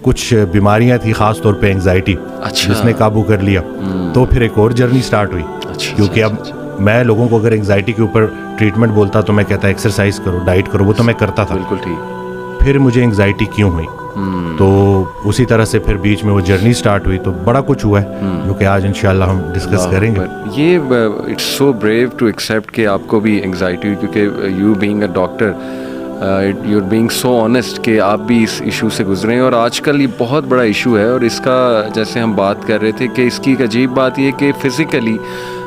کچھ بیماریاں تھیں, خاص طور پہ انگزائٹی, جس نے قابو کر لیا. تو پھر ایک اور جرنی سٹارٹ ہوئی, کیونکہ اب میں لوگوں کو اگر انگزائٹی کے اوپر ٹریٹمنٹ بولتا تو میں کہتا ایکسرسائز کرو, ڈائٹ کرو, وہ تو میں کرتا تھا. بالکل ٹھیک. پھر مجھے انگزائٹی کیوں ہوئی, تو اسی طرح سے پھر بیچ میں وہ جرنی سٹارٹ ہوئی. تو بڑا کچھ ہوا ہے جو کہ آج انشاءاللہ ہم ڈسکس کریں گے. یہ it's so brave to accept کہ آپ کو بھی انگزائٹی ہوئی, کیونکہ you being a doctor you are being so honest کہ آپ بھی اس ایشو سے گزرے ہیں. اور آج کل یہ بہت بڑا ایشو ہے, اور اس کا جیسے ہم بات کر رہے تھے کہ اس کی ایک عجیب بات یہ کہ فزیکلی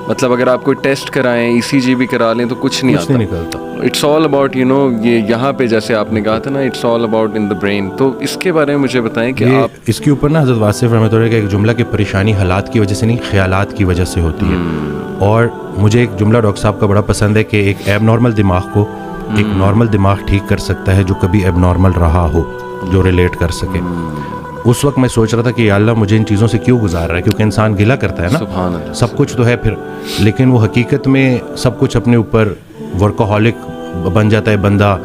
مطلب اگر آپ کوئی ٹیسٹ کرائیں, ای سی جی بھی کرا لیں تو کچھ نہیں آتا, نکلتا. It's all about you know, یہ یہاں پہ جیسے آپ نے کہا تھا نا, it's all about in the brain. تو اس کے بارے میں مجھے بتائیں کہ آپ اس کے اوپر نا حضرت واصف رحمۃ اللہ کا ایک جملہ کہ پریشانی حالات کی وجہ سے نہیں, خیالات کی وجہ سے ہوتی ہے. اور مجھے ایک جملہ ڈاکٹر صاحب کا بڑا پسند ہے کہ ایک ایب نارمل دماغ کو ایک نارمل دماغ ٹھیک کر سکتا ہے جو کبھی ایب نارمل رہا ہو, جو ریلیٹ کر سکے. اس وقت میں سوچ رہا تھا کہ یا اللہ مجھے ان چیزوں سے کیوں گزار رہا ہے, کیونکہ انسان گلا کرتا ہے نا, سب کچھ تو ہے پھر, لیکن وہ حقیقت میں سب کچھ اپنے اوپر ورکوہولک بن جاتا ہے بندہ.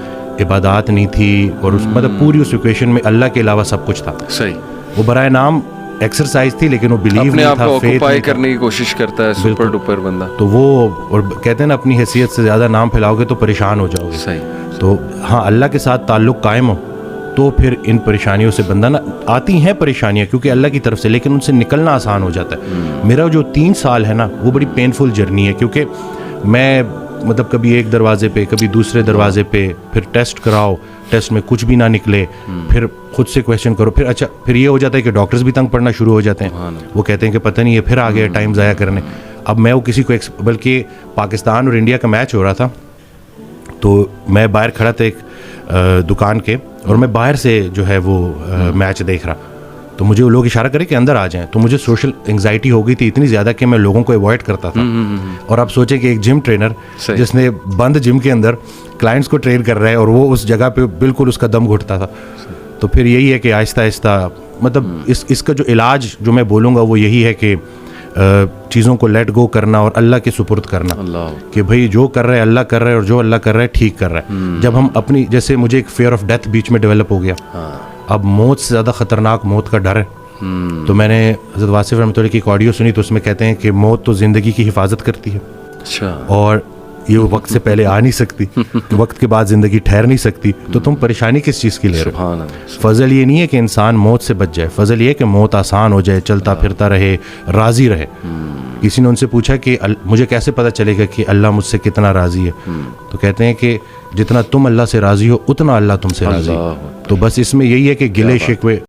عبادات نہیں تھی, اور اس مطلب پوری اس ایکویشن میں اللہ کے علاوہ سب کچھ تھا. صحیح, وہ برائے نام ایکسرسائز تھی, لیکن وہ بلیو اپنے نہیں آپ تھا, کو فیتھ آکوپائی کرنے کی کوشش کرتا ہے سپر ڈوپر بندہ. تو وہ, اور کہتے ہیں نا اپنی حیثیت سے زیادہ نام پھیلاؤ گے تو پریشان ہو جاؤ گے. صحیح. تو ہاں, اللہ کے ساتھ تعلق قائم ہو تو پھر ان پریشانیوں سے بندہ نا, آتی ہیں پریشانیاں کیونکہ اللہ کی طرف سے, لیکن ان سے نکلنا آسان ہو جاتا ہے. میرا جو 3 سال ہے نا وہ بڑی پینفل جرنی ہے, کیونکہ میں مطلب کبھی ایک دروازے پہ کبھی دوسرے دروازے پہ, پھر ٹیسٹ کراؤ, ٹیسٹ میں کچھ بھی نہ نکلے, پھر خود سے کویشچن کرو, پھر اچھا پھر یہ ہو جاتا ہے کہ ڈاکٹرز بھی تنگ پڑنا شروع ہو جاتے ہیں. وہ کہتے ہیں کہ پتہ نہیں یہ پھر آ گیا ٹائم ضائع کرنے. اب میں وہ کسی کو بلکہ پاکستان اور انڈیا کا میچ ہو رہا تھا, تو میں باہر کھڑا تھا ایک دکان کے, اور میں باہر سے جو ہے وہ میچ دیکھ رہا, تو مجھے وہ لوگ اشارہ کرے کہ اندر آ جائیں. تو مجھے سوشل انگزائٹی ہو گئی تھی اتنی زیادہ کہ میں لوگوں کو اوائڈ کرتا تھا. اور آپ سوچیں کہ ایک جم ٹرینر جس نے بند جم کے اندر کلائنٹس کو ٹرین کر رہا ہے, اور وہ اس جگہ پہ بالکل اس کا دم گھٹتا تھا. تو پھر یہی ہے کہ آہستہ آہستہ مطلب اس کا جو علاج جو میں بولوں گا وہ یہی ہے کہ چیزوں کو لیٹ گو کرنا اور اللہ کے سپرد کرنا, کہ بھائی جو کر رہے اللہ کر رہے ہے, اور جو اللہ کر رہا ہے ٹھیک کر رہا ہے. جب ہم اپنی, جیسے مجھے ایک فیئر آف ڈیتھ بیچ میں ڈیولپ ہو گیا, اب موت سے زیادہ خطرناک موت کا ڈر ہے. تو میں نے حضرت واصف رحمۃ اللہ کی ایک آڈیو سنی, تو اس میں کہتے ہیں کہ موت تو زندگی کی حفاظت کرتی ہے, اور یہ وقت سے پہلے آ نہیں سکتی, وقت کے بعد زندگی ٹھہر نہیں سکتی. تو تم پریشانی کس چیز کی لے رہے ہو؟ فضل یہ نہیں ہے کہ انسان موت سے بچ جائے, فضل یہ ہے کہ موت آسان ہو جائے, چلتا پھرتا رہے, راضی رہے. کسی نے ان سے پوچھا کہ مجھے کیسے پتہ چلے گا کہ اللہ مجھ سے کتنا راضی ہے؟ تو کہتے ہیں کہ جتنا تم اللہ سے راضی ہو اتنا اللہ تم سے راضی. تو بس اس میں یہی ہے کہ گلے شکوے